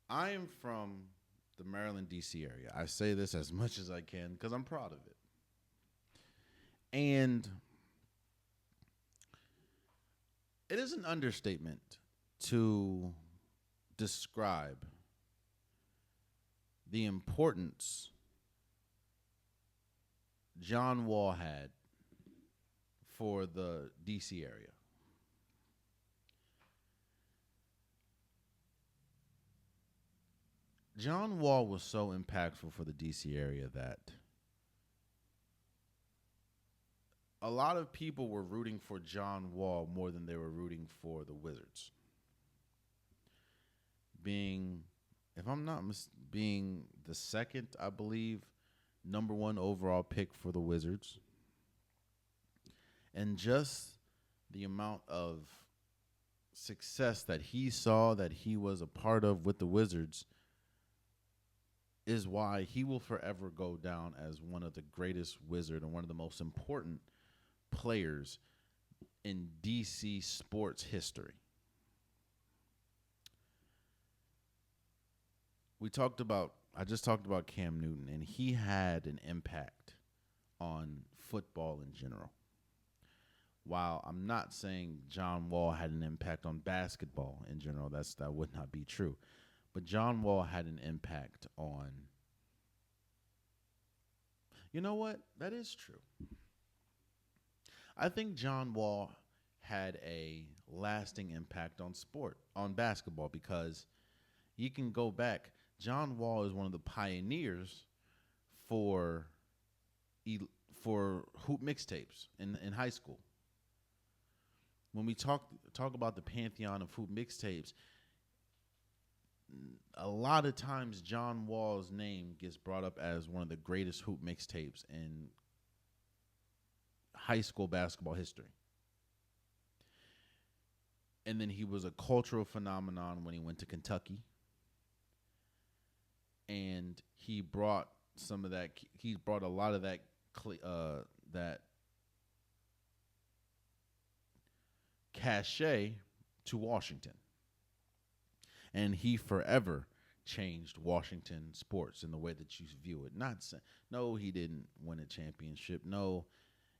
I am from the Maryland, D.C. area. I say this as much as I can because I'm proud of it. And it is an understatement to describe the importance John Wall had for the DC area. John Wall was so impactful for the DC area that a lot of people were rooting for John Wall more than they were rooting for the Wizards. Being, if I'm not being the second, I believe, number one overall pick for the Wizards, and just the amount of success that he saw that he was a part of with the Wizards is why he will forever go down as one of the greatest Wizard and one of the most important players in DC sports history. I just talked about Cam Newton, and he had an impact on football in general. While I'm not saying John Wall had an impact on basketball in general, that would not be true. But John Wall had an impact on, you know what? That is true. I think John Wall had a lasting impact on basketball, because you can go back. John Wall is one of the pioneers for hoop mixtapes in high school. When we talk about the pantheon of hoop mixtapes, a lot of times John Wall's name gets brought up as one of the greatest hoop mixtapes in high school basketball history. And then he was a cultural phenomenon when he went to Kentucky. And he brought some of that. He brought a lot of that cachet to Washington. And he forever changed Washington sports in the way that you view it. No, he didn't win a championship. No,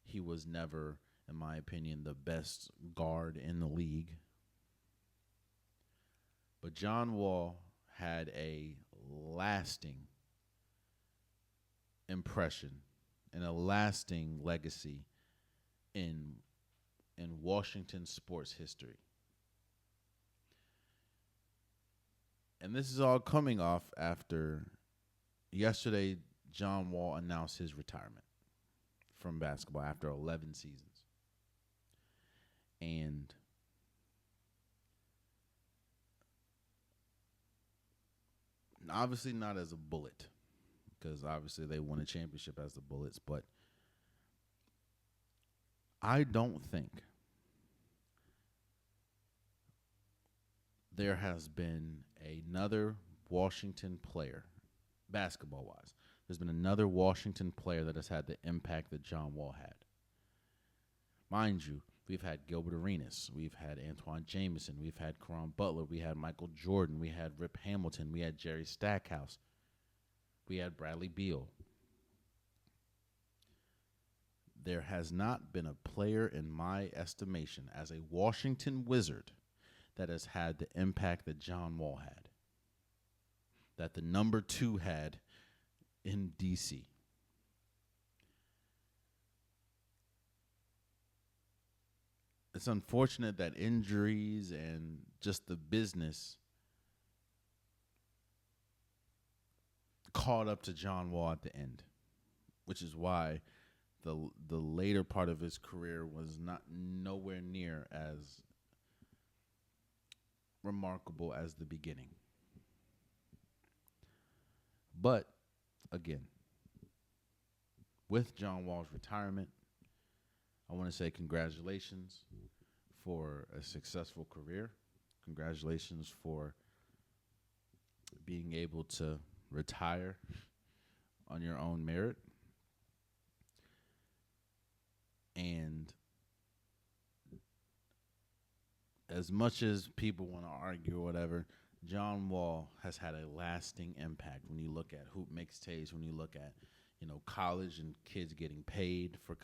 he was never, in my opinion, the best guard in the league. But John Wall had a lasting impression and a lasting legacy in Washington sports history. And this is all coming off after yesterday John Wall announced his retirement from basketball after 11 seasons. And obviously not as a Bullet, because obviously they won a championship as the Bullets, but I don't think there has been another Washington player, basketball-wise, there's been another Washington player that has had the impact that John Wall had. Mind you, we've had Gilbert Arenas, we've had Antoine Jameson, we've had Caron Butler, we had Michael Jordan, we had Rip Hamilton, we had Jerry Stackhouse, we had Bradley Beal. There has not been a player, in my estimation, as a Washington Wizard that has had the impact that John Wall had, that the number 2 had in D.C. It's unfortunate that injuries and just the business caught up to John Wall at the end, which is why the later part of his career was nowhere near as remarkable as the beginning. But again, with John Wall's retirement, I want to say congratulations for a successful career. Congratulations for being able to retire on your own merit. And as much as people want to argue or whatever, John Wall has had a lasting impact when you look at hoop mixtapes, when you look at, college and kids getting paid for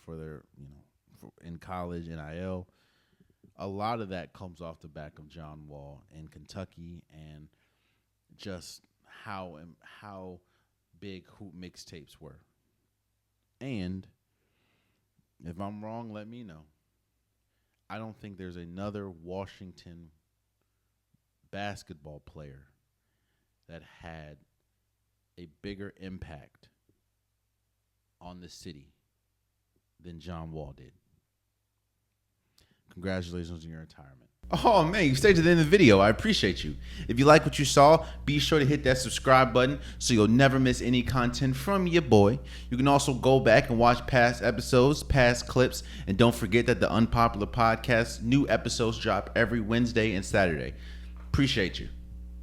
their, in college NIL. A lot of that comes off the back of John Wall in Kentucky and just how big hoop mixtapes were. And if I'm wrong, let me know. I don't think there's another Washington basketball player that had a bigger impact on the city than John Wall did. Congratulations on your retirement. Oh, man, you stayed to the end of the video. I appreciate you. If you like what you saw, be sure to hit that subscribe button so you'll never miss any content from your boy. You can also go back and watch past episodes, past clips, and don't forget that the Unpopular Podcast, new episodes drop every Wednesday and Saturday. Appreciate you.